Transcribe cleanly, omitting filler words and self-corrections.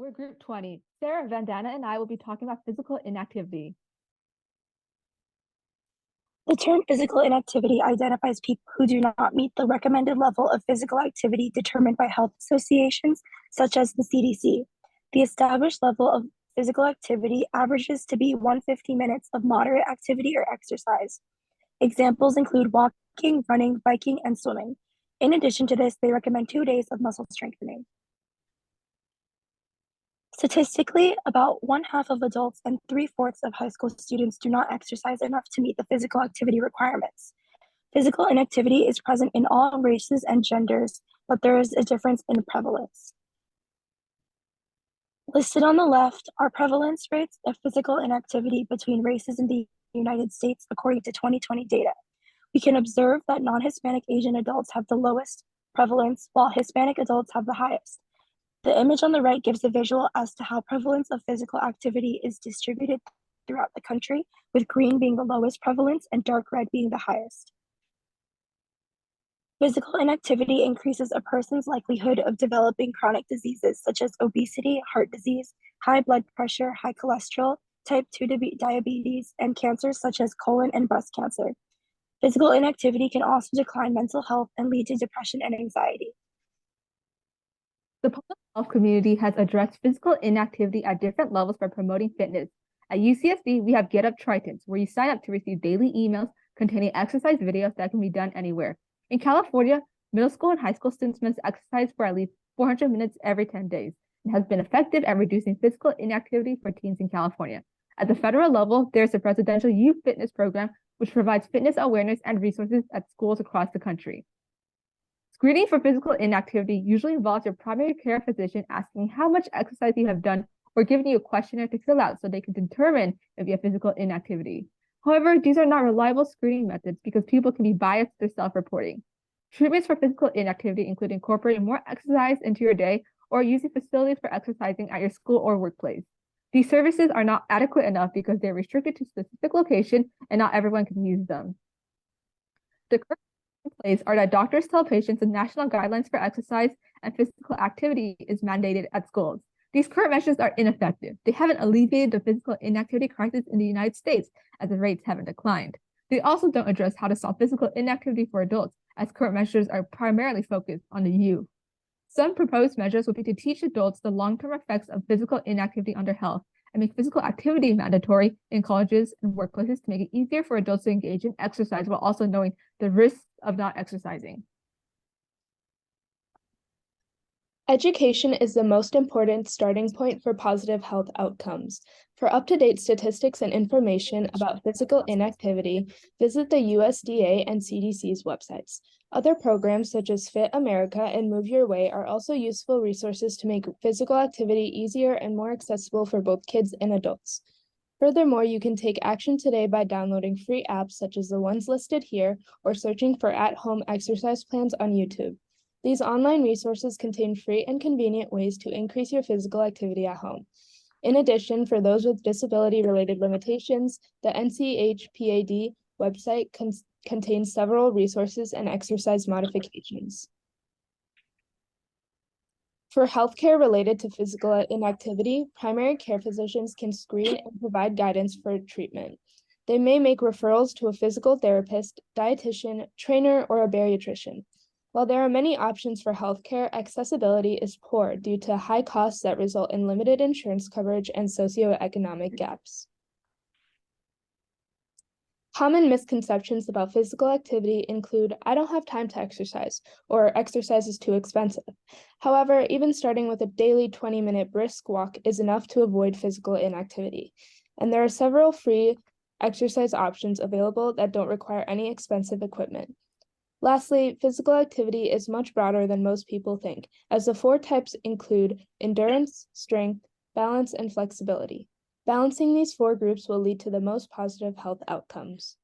We're group 20. Sarah, Vandana, and I will be talking about physical inactivity. The term physical inactivity identifies people who do not meet the recommended level of physical activity determined by health associations, such as the CDC. The established level of physical activity averages to be 150 minutes of moderate activity or exercise. Examples include walking, running, biking, and swimming. In addition to this, they recommend 2 days of muscle strengthening. Statistically, about one half of adults and 3/4 of high school students do not exercise enough to meet the physical activity requirements. Physical inactivity is present in all races and genders, but there is a difference in prevalence. Listed on the left are prevalence rates of physical inactivity between races in the United States according to 2020 data. We can observe that non-Hispanic Asian adults have the lowest prevalence, while Hispanic adults have the highest. The image on the right gives a visual as to how prevalence of physical activity is distributed throughout the country, with green being the lowest prevalence and dark red being the highest. Physical inactivity increases a person's likelihood of developing chronic diseases such as obesity, heart disease, high blood pressure, high cholesterol, type 2 diabetes, and cancers such as colon and breast cancer. Physical inactivity can also decline mental health and lead to depression and anxiety. The public health community has addressed physical inactivity at different levels by promoting fitness. At UCSD, we have Get Up Tritons, where you sign up to receive daily emails containing exercise videos that can be done anywhere. In California, middle school and high school students must exercise for at least 400 minutes every 10 days and has been effective at reducing physical inactivity for teens in California. At the federal level, there's a presidential youth fitness program which provides fitness awareness and resources at schools across the country. Screening for physical inactivity usually involves your primary care physician asking how much exercise you have done or giving you a questionnaire to fill out so they can determine if you have physical inactivity. However, these are not reliable screening methods because people can be biased to self-reporting. Treatments for physical inactivity include incorporating more exercise into your day or using facilities for exercising at your school or workplace. These services are not adequate enough because they're restricted to a specific location and not everyone can use them. The current place are that doctors tell patients the national guidelines for exercise and physical activity is mandated at schools. These current measures are ineffective. They haven't alleviated the physical inactivity crisis in the United States, as the rates haven't declined. They also don't address how to solve physical inactivity for adults, as current measures are primarily focused on the youth. Some proposed measures would be to teach adults the long-term effects of physical inactivity on their health and make physical activity mandatory in colleges and workplaces to make it easier for adults to engage in exercise while also knowing the risks of not exercising. Education is the most important starting point for positive health outcomes. For up-to-date statistics and information about physical inactivity, visit the USDA and CDC's websites. Other programs such as Fit America and Move Your Way are also useful resources to make physical activity easier and more accessible for both kids and adults. Furthermore, you can take action today by downloading free apps such as the ones listed here or searching for at-home exercise plans on YouTube. These online resources contain free and convenient ways to increase your physical activity at home. In addition, for those with disability-related limitations, the NCHPAD website contains several resources and exercise modifications. For healthcare related to physical inactivity, primary care physicians can screen and provide guidance for treatment. They may make referrals to a physical therapist, dietitian, trainer, or a bariatrician. While there are many options for healthcare, accessibility is poor due to high costs that result in limited insurance coverage and socioeconomic gaps. Common misconceptions about physical activity include, I don't have time to exercise, or exercise is too expensive. However, even starting with a daily 20-minute brisk walk is enough to avoid physical inactivity. And there are several free exercise options available that don't require any expensive equipment. Lastly, physical activity is much broader than most people think, as the 4 types include endurance, strength, balance, and flexibility. Balancing these 4 groups will lead to the most positive health outcomes.